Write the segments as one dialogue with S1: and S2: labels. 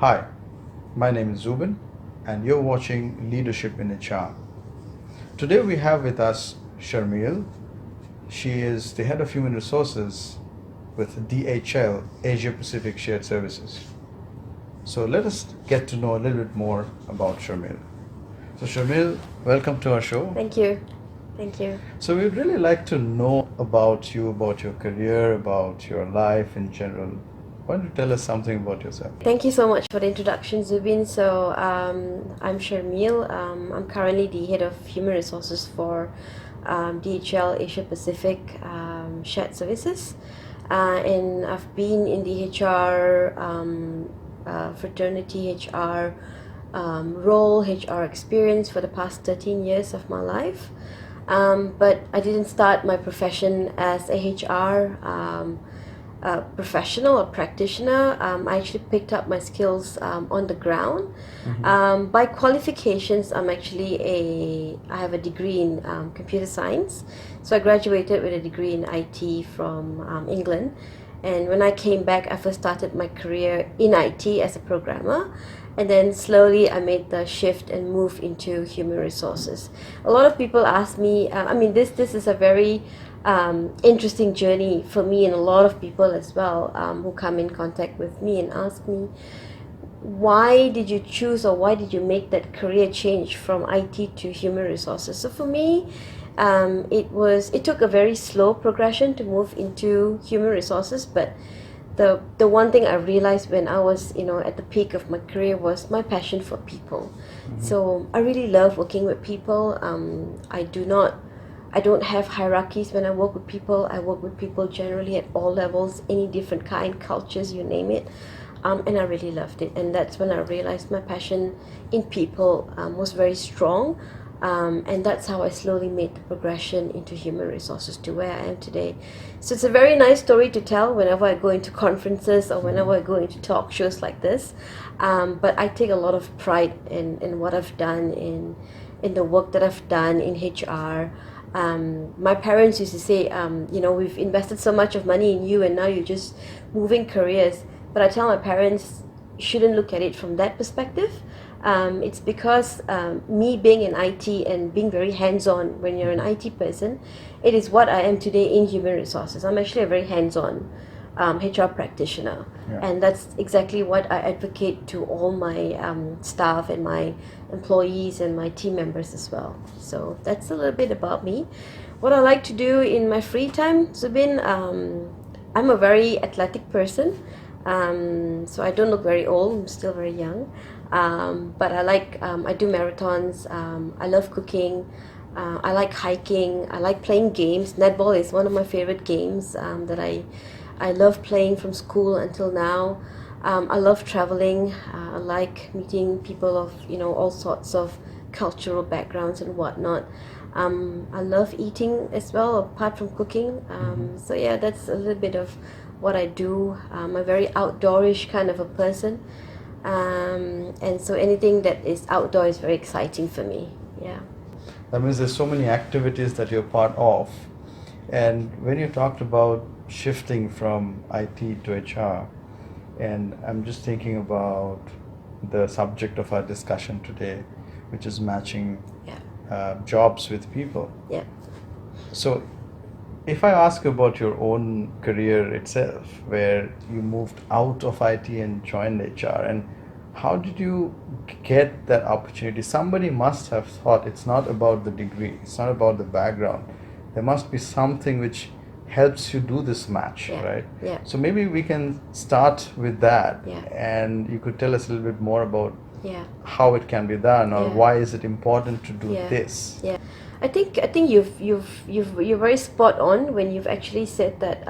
S1: Hi, my name is Zubin, and you're watching Leadership in HR. Today we have with us Sharmeel. She is the head of human resources with DHL Asia Pacific Shared Services. So let us get to know a little bit more about Sharmeel. So Sharmeel, welcome to our show.
S2: Thank you. Thank you.
S1: So we'd really like to know about you, about your career, about your life in general. Why don't you tell us something about yourself?
S2: Thank you so much for the introduction, Zubin. So, I'm Sharmeel. I'm currently the head of human resources for DHL Asia Pacific Shared Services. And I've been in the HR fraternity, HR role, HR experience for the past 13 years of my life. But I didn't start my profession as a HR professional or practitioner. I actually picked up my skills on the ground. By qualifications, I have a degree in computer science. So I graduated with a degree in IT from England. And when I came back, I first started my career in IT as a programmer. And then slowly I made the shift and moved into human resources. A lot of people ask me, this is a very interesting journey for me and a lot of people as well who come in contact with me and ask me, why did you choose or why did you make that career change from IT to human resources? So for me, it took a very slow progression to move into human resources, but the one thing I realized when I was at the peak of my career was my passion for people. So I really love working with people. I don't have hierarchies when I work with people. I work with people generally at all levels, any different kind, cultures, you name it. And I really loved it. And that's when I realized my passion in people was very strong. And that's how I slowly made the progression into human resources to where I am today. So it's a very nice story to tell whenever I go into conferences or whenever I go into talk shows like this. But I take a lot of pride in what I've done, in the work that I've done in HR. My parents used to say, we've invested so much of money in you and now you're just moving careers. But I tell my parents, you shouldn't look at it from that perspective. It's because me being in IT and being very hands-on when you're an IT person, it is what I am today in human resources. I'm actually a very hands-on HR practitioner.
S1: Yeah.
S2: And that's exactly what I advocate to all my staff and my employees and my team members as well. So that's a little bit about me. What I like to do in my free time, Zubin, I'm a very athletic person. So I don't look very old, I'm still very young. But I do marathons, I love cooking, I like hiking, I like playing games. Netball is one of my favorite games that I love playing from school until now. I love traveling. I like meeting people of all sorts of cultural backgrounds and whatnot. I love eating as well, apart from cooking. So yeah, that's a little bit of what I do. I'm a very outdoorish kind of a person, and so anything that is outdoor is very exciting for me. Yeah.
S1: That means there's so many activities that you're part of. And when you talked about shifting from IT to HR, and I'm just thinking about the subject of our discussion today, which is matching jobs with people.
S2: Yeah.
S1: So if I ask you about your own career itself, where you moved out of IT and joined HR, and how did you get that opportunity? Somebody must have thought it's not about the degree, it's not about the background. There must be something which helps you do this match, right?
S2: Yeah.
S1: So maybe we can start with that,
S2: Yeah.
S1: and you could tell us a little bit more about
S2: Yeah.
S1: how it can be done, or
S2: Yeah.
S1: why is it important to do
S2: Yeah.
S1: this.
S2: Yeah. I think you're very spot on when you've actually said that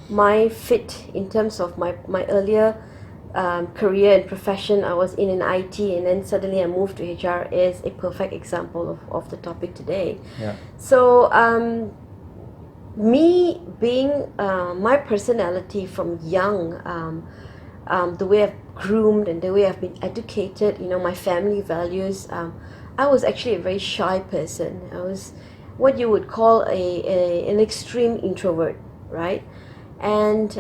S2: my fit in terms of my earlier career and profession, I was in an IT and then suddenly I moved to HR, is a perfect example of the topic today.
S1: Yeah.
S2: So me being my personality from young, the way I've groomed and the way I've been educated, my family values, I was actually a very shy person. I was what you would call an extreme introvert, right? And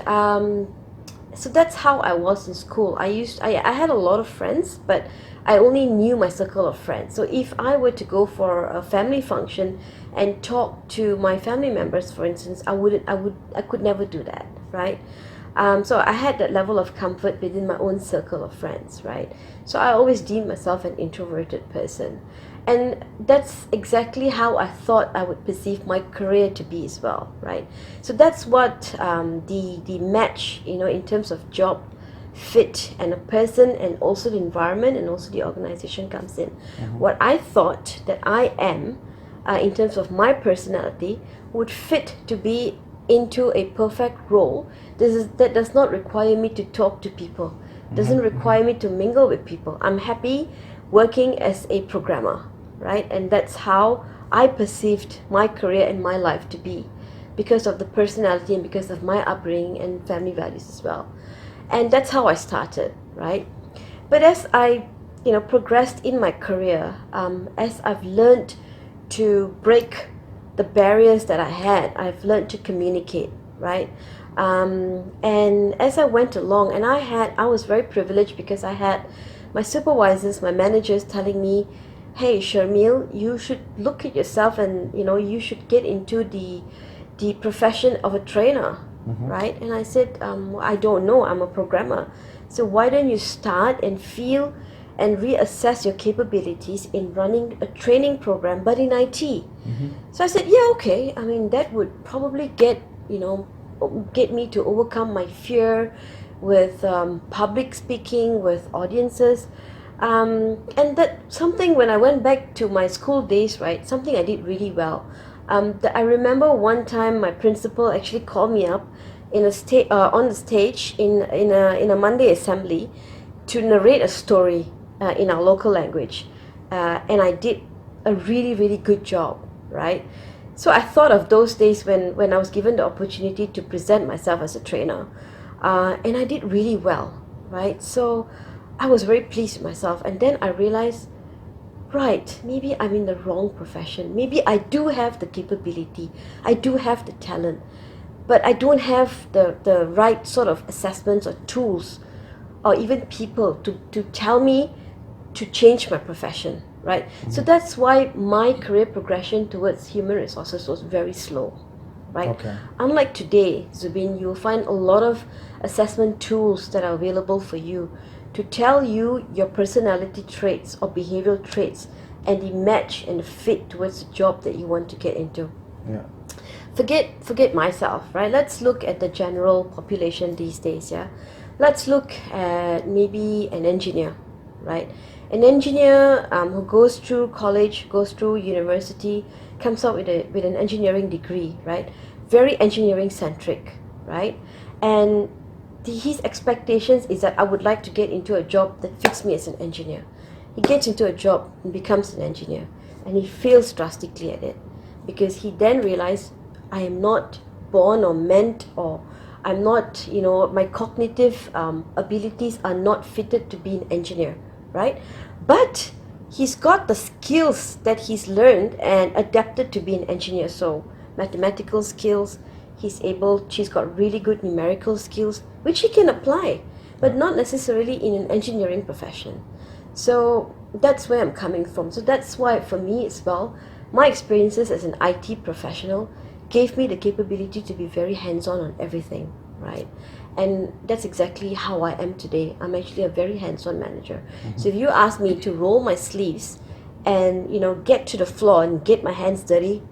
S2: So that's how I was in school. I had a lot of friends, but I only knew my circle of friends. So if I were to go for a family function and talk to my family members, for instance, I could never do that, right? So I had that level of comfort within my own circle of friends, right? So I always deemed myself an introverted person. And that's exactly how I thought I would perceive my career to be as well, right? So that's what the match, in terms of job fit and a person and also the environment and also the organization comes in. What I thought that I am, in terms of my personality, would fit to be into a perfect role. That does not require me to talk to people, doesn't require me to mingle with people. I'm happy working as a programmer, right? And that's how I perceived my career and my life to be, because of the personality and because of my upbringing and family values as well. And that's how I started, right? But as I progressed in my career, as I've learned to break the barriers that I had, I've learned to communicate, right? And as I went along, and I was very privileged because I had my supervisors, my managers telling me, hey Sharmeel, you should look at yourself and you should get into the profession of a trainer, right? And I said, I don't know, I'm a programmer. So why don't you start and feel and reassess your capabilities in running a training program, but in IT. So I said, yeah, okay. I mean, that would probably get me to overcome my fear with public speaking, with audiences. And that something, when I went back to my school days, right, something I did really well. I remember one time my principal actually called me up on the stage in a Monday assembly to narrate a story in our local language, and I did a really, really good job, right? So I thought of those days when I was given the opportunity to present myself as a trainer, and I did really well, right? So I was very pleased with myself, and then I realized, right, maybe I'm in the wrong profession. Maybe I do have the capability, I do have the talent, but I don't have the right sort of assessments or tools or even people to tell me to change my profession, right? So that's why my career progression towards human resources was very slow, right?
S1: Okay.
S2: Unlike today, Zubin, you'll find a lot of assessment tools that are available for you to tell you your personality traits or behavioral traits and the match and the fit towards the job that you want to get into.
S1: Yeah.
S2: Forget myself, right? Let's look at the general population these days, yeah? Let's look at maybe an engineer, right? An engineer who goes through college, goes through university, comes out with an engineering degree, right? Very engineering centric, right? And his expectations is that I would like to get into a job that fits me as an engineer. He gets into a job and becomes an engineer, and he fails drastically at it because he then realizes, I am not born or meant, or I'm not, my cognitive abilities are not fitted to be an engineer, right? But he's got the skills that he's learned and adapted to be an engineer. So mathematical skills, she's got really good numerical skills, which he can apply, but not necessarily in an engineering profession. So that's where I'm coming from. So that's why for me as well, my experiences as an IT professional gave me the capability to be very hands-on on everything, right? And that's exactly how I am today. I'm actually a very hands-on manager. So if you ask me to roll my sleeves and get to the floor and get my hands dirty,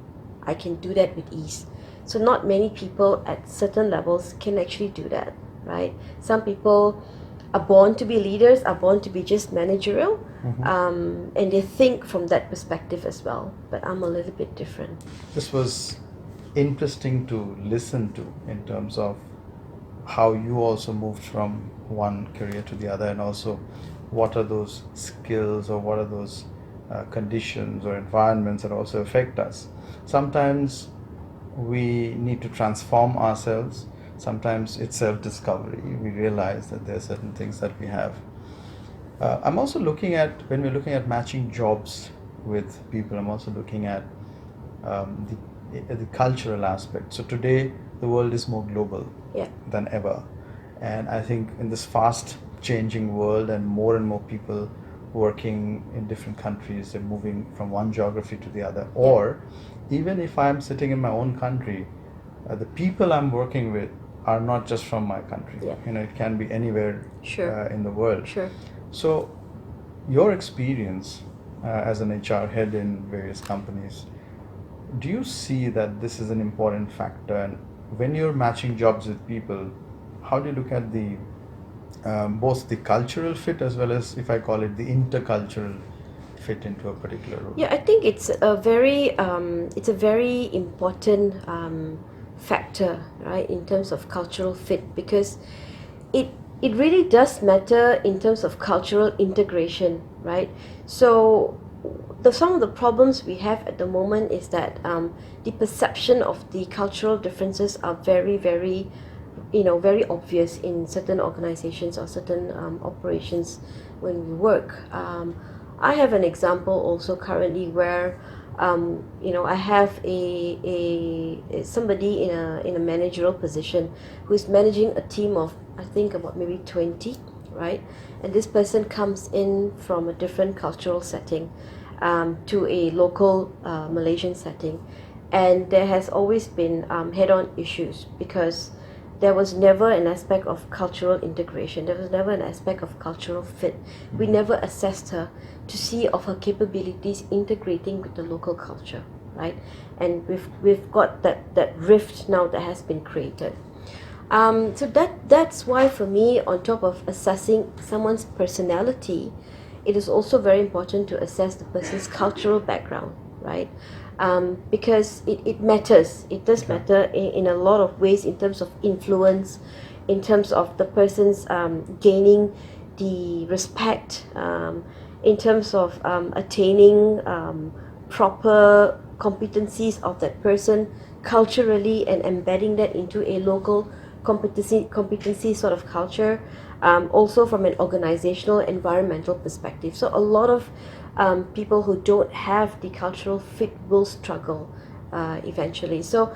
S2: I can do that with ease. So not many people at certain levels can actually do that, right? Some people are born to be leaders, are born to be just managerial, and they think from that perspective as well. But I'm a little bit different.
S1: This was interesting to listen to in terms of how you also moved from one career to the other, and also what are those skills or what are those conditions or environments that also affect us. Sometimes we need to transform ourselves. Sometimes it's self-discovery. We realize that there are certain things that we have. I'm also looking at, when we're looking at matching jobs with people, I'm also looking at the cultural aspect. So today, the world is more global
S2: Yeah.
S1: than ever. And I think in this fast changing world and more people working in different countries, they're moving from one geography to the other. Or even if I'm sitting in my own country, the people I'm working with are not just from my country.
S2: Yeah.
S1: You know, it can be anywhere in the world.
S2: Sure.
S1: So, your experience as an HR head in various companies, do you see that this is an important factor? And when you're matching jobs with people, how do you look at the both the cultural fit as well as, if I call it, the intercultural fit into a particular role?
S2: Yeah, I think it's a very important factor, right, in terms of cultural fit, because it really does matter in terms of cultural integration, right? So some of the problems we have at the moment is that the perception of the cultural differences are very, very, very obvious in certain organizations or certain operations when we work. I have an example also currently where I have a somebody in a managerial position who is managing a team of, I think, about maybe 20, right? And this person comes in from a different cultural setting to a local Malaysian setting, and there has always been head-on issues because there was never an aspect of cultural integration. There was never an aspect of cultural fit. We never assessed her to see of her capabilities integrating with the local culture, right? And we've got that rift now that has been created. So that's why for me, on top of assessing someone's personality, it is also very important to assess the person's cultural background, right? Because it matters. It does matter in a lot of ways in terms of influence, in terms of the person's gaining the respect, in terms of attaining proper competencies of that person culturally and embedding that into a local competency sort of culture, also from an organizational environmental perspective. So a lot of people who don't have the cultural fit will struggle eventually. So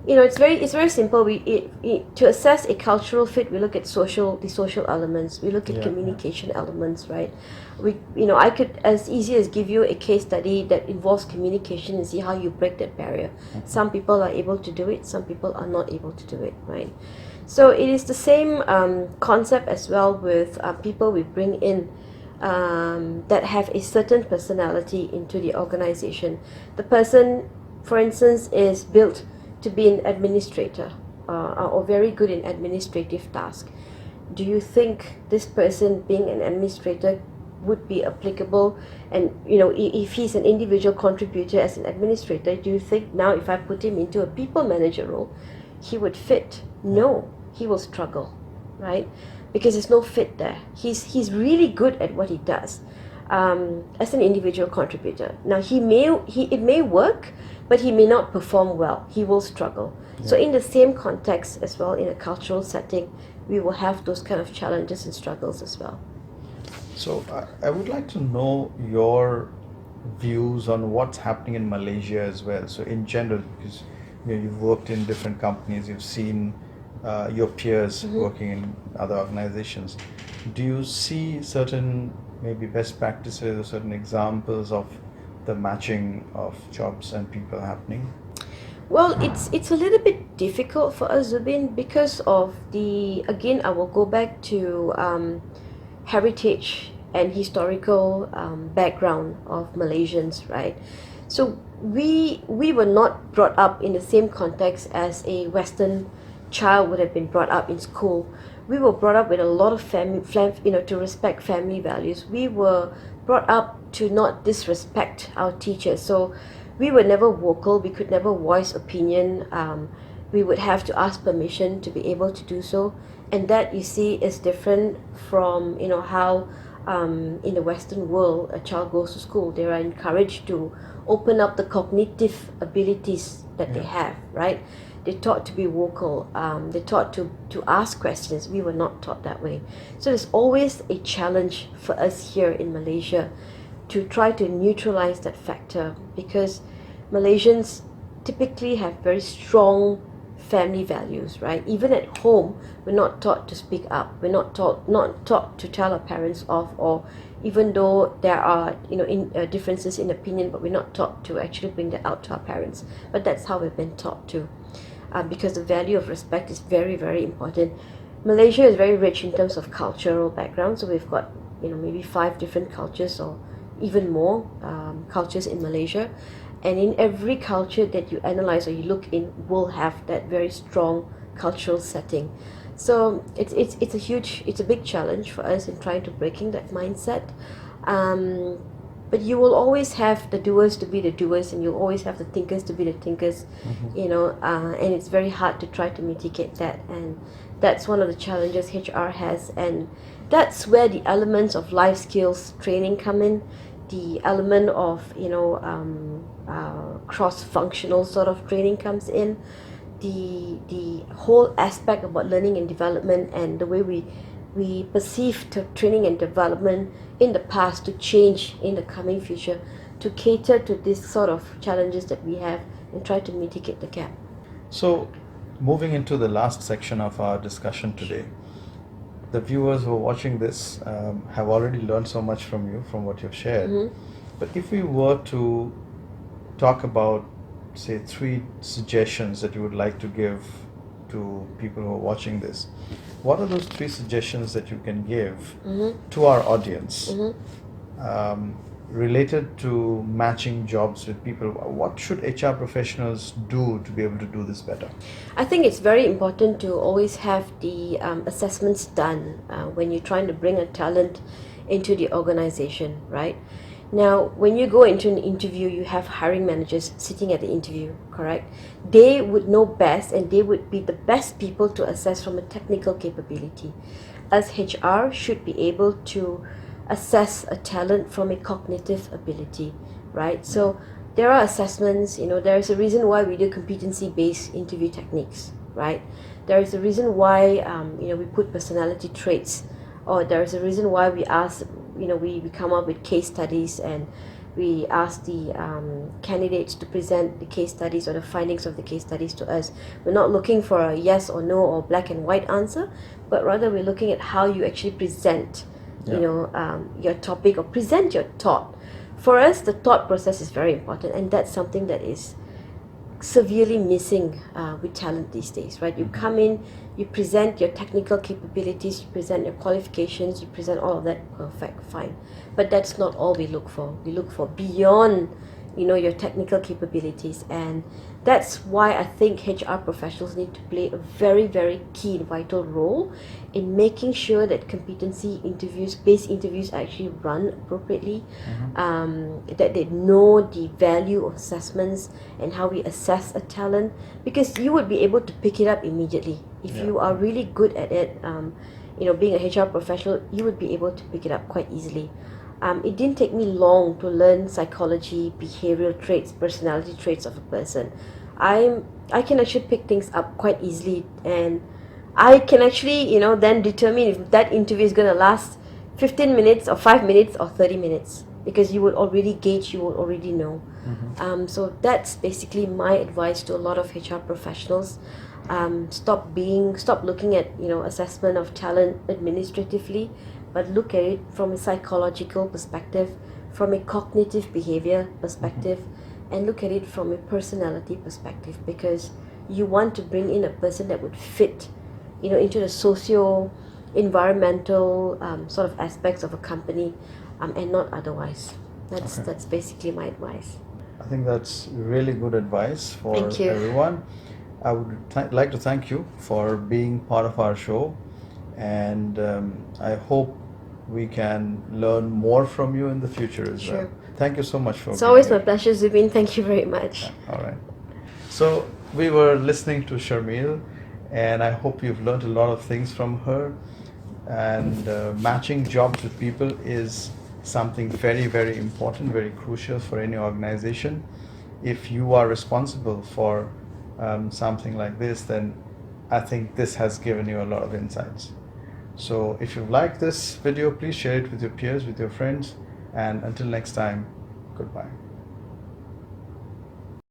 S2: it's very simple. To assess a cultural fit, we look at the social elements, we look at communication elements, right? I could as easy as give you a case study that involves communication and see how you break that barrier. Some people are able to do it, some people are not able to do it, right? So it is the same concept as well with people we bring in that have a certain personality into the organization. The person, for instance, is built to be an administrator or very good in administrative tasks. Do you think this person being an administrator would be applicable? And if he's an individual contributor as an administrator, do you think now if I put him into a people manager role, he would fit? No, he will struggle, right? Because there's no fit there. He's really good at what he does as an individual contributor. Now it may work, but he may not perform well. He will struggle. So in the same context as well, in a cultural setting, we will have those kind of challenges and struggles as well.
S1: So I would like to know your views on what's happening in Malaysia as well. So in general, because you've worked in different companies, you've seen your peers working in other organizations. Do you see certain maybe best practices or certain examples of the matching of jobs and people happening?
S2: Well, it's a little bit difficult for us, Zubin, because of again, I will go back to heritage and historical background of Malaysians, right? So we were not brought up in the same context as a Western child would have been brought up in school. We were brought up with a lot of to respect family values. We were brought up to not disrespect our teachers. So we were never vocal. We could never voice opinion. We would have to ask permission to be able to do so. And that, you see, is different from how in the Western world a child goes to school. They are encouraged to open up the cognitive abilities that they have, right? They're taught to be vocal. They're taught to ask questions. We were not taught that way. So there's always a challenge for us here in Malaysia to try to neutralize that factor, because Malaysians typically have very strong family values, right? Even at home, we're not taught to speak up. We're not taught to tell our parents off, or even though there are differences in opinion, but we're not taught to actually bring that out to our parents. But that's how we've been taught to, because the value of respect is very, very important. Malaysia is very rich in terms of cultural background, so we've got maybe 5 different cultures or even more cultures in Malaysia, and in every culture that you analyze or you look in will have that very strong cultural setting. So it's a big challenge for us in trying to breaking that mindset. But you will always have the doers to be the doers, and you'll always have the thinkers to be the thinkers. And it's very hard to try to mitigate that, and that's one of the challenges HR has. And that's where the elements of life skills training come in, the element of cross-functional sort of training comes in, the whole aspect about learning and development, and the way we perceive training and development in the past to change in the coming future to cater to this sort of challenges that we have and try to mitigate the gap.
S1: So, moving into the last section of our discussion today, the viewers who are watching this have already learned so much from you, from what you've shared. But if we were to talk about, say, 3 suggestions that you would like to give to people who are watching this, what are those 3 suggestions that you can give to our audience related to matching jobs with people? What should HR professionals do to be able to do this better?
S2: I think it's very important to always have the assessments done when you're trying to bring a talent into the organization, right? Now, when you go into an interview, you have hiring managers sitting at the interview, correct? They would know best, and they would be the best people to assess from a technical capability. As HR should be able to assess a talent from a cognitive ability, right? So there are assessments, there is a reason why we do competency-based interview techniques, right? There is a reason why, we put personality traits, or there is a reason why we ask, we come up with case studies, and we ask the candidates to present the case studies or the findings of the case studies to us. We're not looking for a yes or no or black and white answer, but rather we're looking at how you actually present your topic or present your thought. For us, the thought process is very important, and that's something that is severely missing with talent these days, right? You come in, you present your technical capabilities, you present your qualifications, you present all of that, perfect, fine. But that's not all we look for. We look for beyond, your technical capabilities, and that's why I think HR professionals need to play a very, very key and vital role in making sure that competency based interviews are actually run appropriately, that they know the value of assessments and how we assess a talent, because you would be able to pick it up immediately. If you are really good at it, being a HR professional, you would be able to pick it up quite easily. It didn't take me long to learn psychology, behavioral traits, personality traits of a person. I can actually pick things up quite easily, and I can actually, then determine if that interview is going to last 15 minutes or 5 minutes or 30 minutes, because you would already gauge, you would already know. So that's basically my advice to a lot of HR professionals. Stop looking at, assessment of talent administratively, but look at it from a psychological perspective, from a cognitive behavior perspective, and look at it from a personality perspective, because you want to bring in a person that would fit, into the socio-environmental sort of aspects of a company, and not otherwise. That's basically my advice.
S1: I think that's really good advice for
S2: Thank you.
S1: everyone. I would like to thank you for being part of our show, and I hope we can learn more from you in the future as well. Thank you so much for
S2: It's
S1: being
S2: always
S1: here.
S2: my pleasure, Zubin. Thank you very much.
S1: All right. So we were listening to Sharmeel, and I hope you've learned a lot of things from her. And matching jobs with people is something very, very important, very crucial for any organization. If you are responsible for something like this, then I think this has given you a lot of insights. So if you like this video, please share it with your peers, with your friends, and until next time, goodbye.